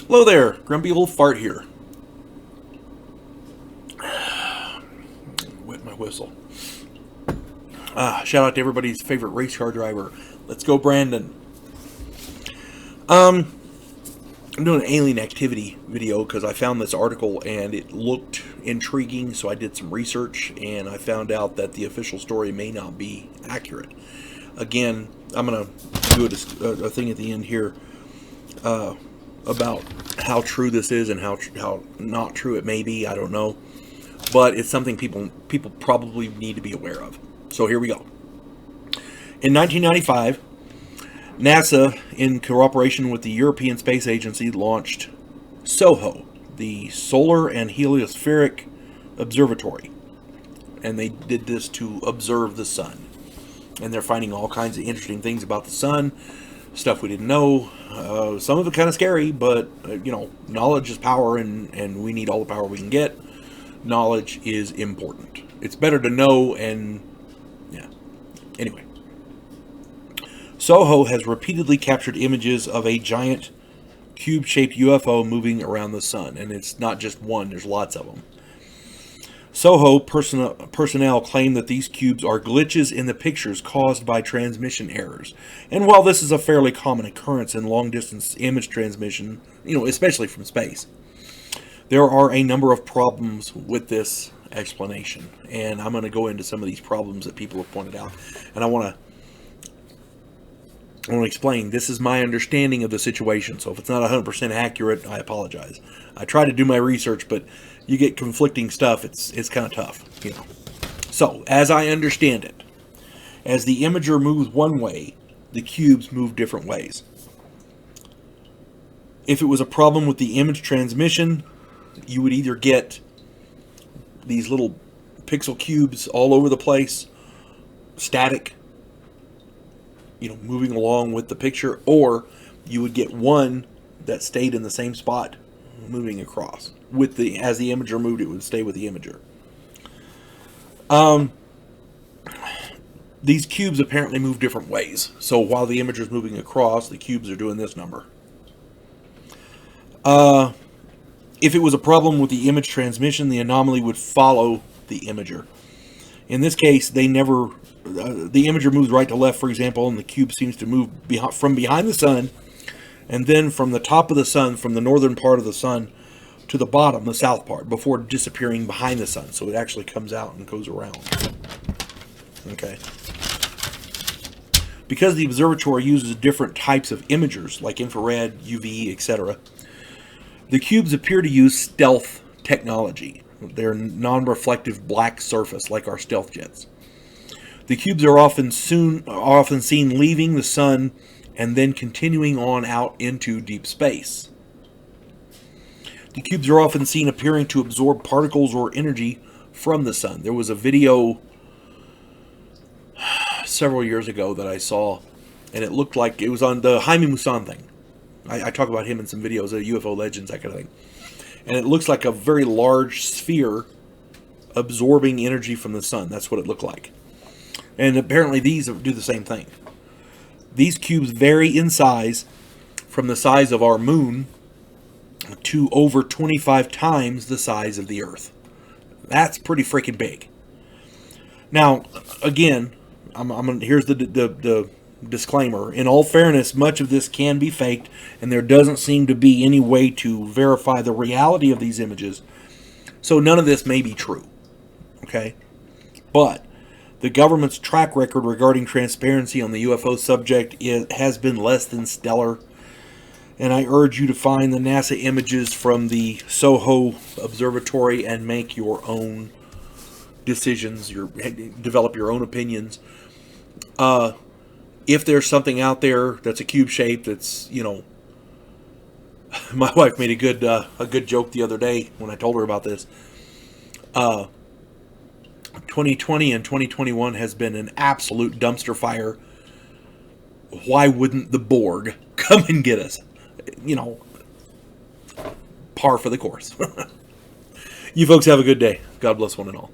Hello there, Grumpy Old Fart here. Wet my whistle. Shout out to everybody's favorite race car driver. Let's go, Brandon. I'm doing an alien activity video because I found this article and it looked intriguing, so I did some research and I found out that the official story may not be accurate. Again, I'm going to do a thing at the end here about how true this is and how not true it may be. I don't know, but it's something people probably need to be aware of. So here we go. In 1995, NASA, in cooperation with the European Space Agency, launched SOHO, the Solar and Heliospheric Observatory, and they did this to observe the sun. And they're finding all kinds of interesting things about the sun, stuff we didn't know. Some of it kind of scary, but knowledge is power, and we need all the power we can get. Knowledge is important. It's better to know, and yeah. Anyway, SOHO has repeatedly captured images of a giant cube-shaped UFO moving around the sun, and it's not just one. There's lots of them. SOHO personnel claim that these cubes are glitches in the pictures caused by transmission errors. And while this is a fairly common occurrence in long-distance image transmission, especially from space, there are a number of problems with this explanation. And I'm going to go into some of these problems that people have pointed out. And I want to explain. This is my understanding of the situation. So if it's not 100% accurate, I apologize. I try to do my research, but you get conflicting stuff. It's kind of tough, So, as I understand it, as the imager moves one way, the cubes move different ways. If it was a problem with the image transmission, you would either get these little pixel cubes all over the place, static, moving along with the picture, or you would get one that stayed in the same spot, moving across. As the imager moved, it would stay with the imager. These cubes apparently move different ways. So while the imager is moving across, the cubes are doing this number. If it was a problem with the image transmission, the anomaly would follow the imager. In this case, the imager moves right to left, for example, and the cube seems to move from behind the sun, and then from the top of the sun, from the northern part of the sun, to the bottom, the south part, before disappearing behind the sun. So it actually comes out and goes around. Okay. Because the observatory uses different types of imagers, like infrared, UV, etc., the cubes appear to use stealth technology. They're non-reflective black surface, like our stealth jets. The cubes are often seen leaving the sun and then continuing on out into deep space. The cubes are often seen appearing to absorb particles or energy from the sun. There was a video several years ago that I saw, and it looked like it was on the Jaime Maussan thing. I talk about him in some videos, UFO Legends, that kind of thing. And it looks like a very large sphere absorbing energy from the sun. That's what it looked like. And apparently these do the same thing. These cubes vary in size from the size of our moon to over 25 times the size of the Earth. That's pretty freaking big. Now, again, here's the disclaimer. In all fairness, much of this can be faked, and there doesn't seem to be any way to verify the reality of these images. So none of this may be true. Okay? But the government's track record regarding transparency on the UFO subject has been less than stellar. And I urge you to find the NASA images from the SOHO Observatory and make your own decisions, develop your own opinions. If there's something out there that's a cube shape, that's, my wife made a good joke the other day when I told her about this. 2020 and 2021 has been an absolute dumpster fire. Why wouldn't the Borg come and get us? Par for the course. You folks have a good day. God bless one and all.